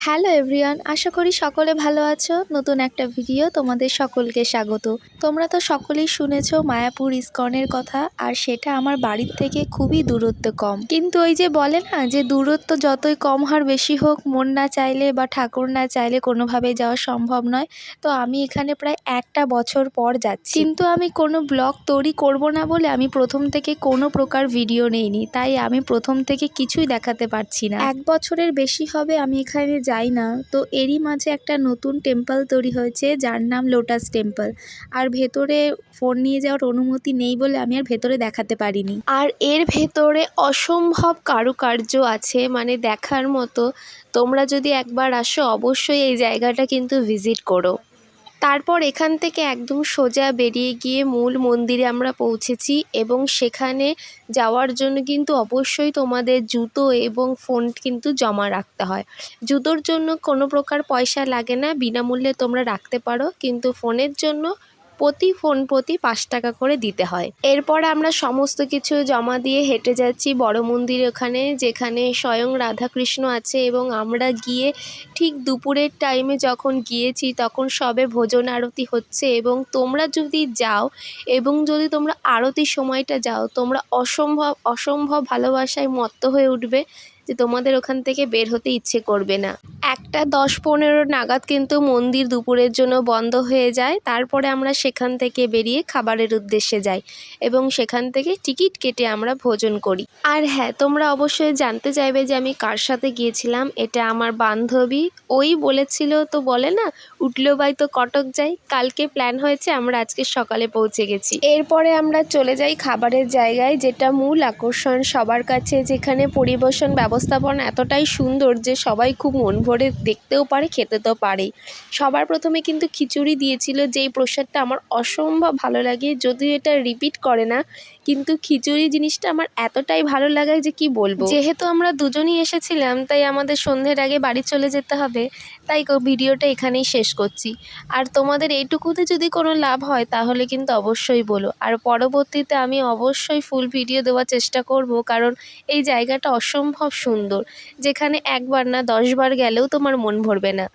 Hello everyone, আশা করি সকলে ভালো আছো। নতুন একটা ভিডিও তোমাদের সকলকে স্বাগত। তোমরা তো সকলেই শুনেছো মায়াপুর ইস্কনের কথা, আর সেটা আমার বাড়ির থেকে খুবই দূরত্ব কম। কিন্তু ওই যে বলে না যে দূরত্ব যতই কম আর বেশি হোক, মন না চাইলে বা ঠাকুর না চাইলে কোনোভাবেই যাওয়া সম্ভব নয়। তো আমি এখানে প্রায় একটা বছর পর যাচ্ছি, কিন্তু আমি কোনো ব্লগ তৈরি করব না বলে আমি প্রথম থেকে কোনো প্রকার ভিডিও নেইনি, তাই আমি প্রথম থেকে কিছুই দেখাতে পারছি না। এক বছরের বেশি হবে আমি এখানে যাই না। তো এরই মাঝে একটা নতুন টেম্পল তৈরি হয়েছে যার নাম লোটাস টেম্পল, আর ভেতরে ফোন নিয়ে যাওয়ার অনুমতি নেই বলে আমি আর ভেতরে দেখাতে পারিনি। আর এর ভেতরে অসম্ভব কারুকার্য আছে, মানে দেখার মতো। তোমরা যদি একবার আসো অবশ্যই এই জায়গাটা কিন্তু ভিজিট করো। তারপর এখান থেকে একদম সোজা বেরিয়ে গিয়ে মূল মন্দিরে আমরা পৌঁছেছি, এবং সেখানে যাওয়ার জন্য কিন্তু অবশ্যই তোমাদের জুতো এবং ফোন কিন্তু জমা রাখতে হয়। জুতোর জন্য কোনো প্রকার পয়সা লাগে না, বিনামূল্যে তোমরা রাখতে পারো, কিন্তু ফোনের জন্য প্রতি 5 টাকা করে দিতে হয়। এরপর আমরা সমস্ত কিছু জমা দিয়ে হেঁটে যাচ্ছি বড় মন্দির ওখানে, যেখানে স্বয়ং রাধাকৃষ্ণ আছে। এবং আমরা গিয়ে ঠিক দুপুরের টাইমে যখন গিয়েছি তখন সবে ভোজন আরতি হচ্ছে, এবং তোমরা যদি যাও এবং যদি তোমরা আরতির সময়টা যাও, তোমরা অসম্ভব অসম্ভব ভালোবাসায় মত্ত হয়ে উঠবে, যে তোমাদের ওখান থেকে বের হতে ইচ্ছে করবে না। 1:10-15 নাগাদ কিন্তু মন্দির দুপুরের জন্য বন্ধ হয়ে যায়। তারপরে আমরা সেখান থেকে বেরিয়ে খাবারের উদ্দেশ্যে যাই, এবং সেখান থেকে টিকিট কেটে আমরা ভোজন করি। আর হ্যাঁ, তোমরা অবশ্যই জানতে চাইবে যে আমি কার সাথে গিয়েছিলাম। এটা আমার বান্ধবী, ওই বলেছিল, তো বলে না উঠলো বাই তো কটক যাই। কালকে প্ল্যান হয়েছে, আমরা আজকে সকালে পৌঁছে গেছি। এরপরে আমরা চলে যাই খাবারের জায়গায়, যেটা মূল আকর্ষণ সবার কাছে, যেখানে পরিবেশন ব্যবস্থাপনা এতটাই সুন্দর যে সবাই খুব মন ভরে দেখতেও পারে, খেতে তো পারেই। সবার প্রথমে কিন্তু খিচুড়ি দিয়েছিল, যেই প্রসাদটা আমার অসম্ভব ভালো লাগে, যদিও এটা রিপিট করে না, কিন্তু খিচুড়ি জিনিসটা আমার এতটাই ভালো লাগে যে কি বলবো। যেহেতু আমরা দুজনই এসেছিলাম, তাই আমাদের সন্ধ্যের আগে বাড়ি চলে যেতে হবে, তাই ভিডিওটা এখানেই শেষ করছি। আর তোমাদের এইটুকুতে যদি কোনো লাভ হয় তাহলে কিন্তু অবশ্যই বলো, আর পরবর্তীতে আমি অবশ্যই ফুল ভিডিও দেওয়ার চেষ্টা করব, কারণ এই জায়গাটা অসম্ভব সুন্দর, যেখানে একবার না 10 বার গেলেও তোমার মন ভরবে না।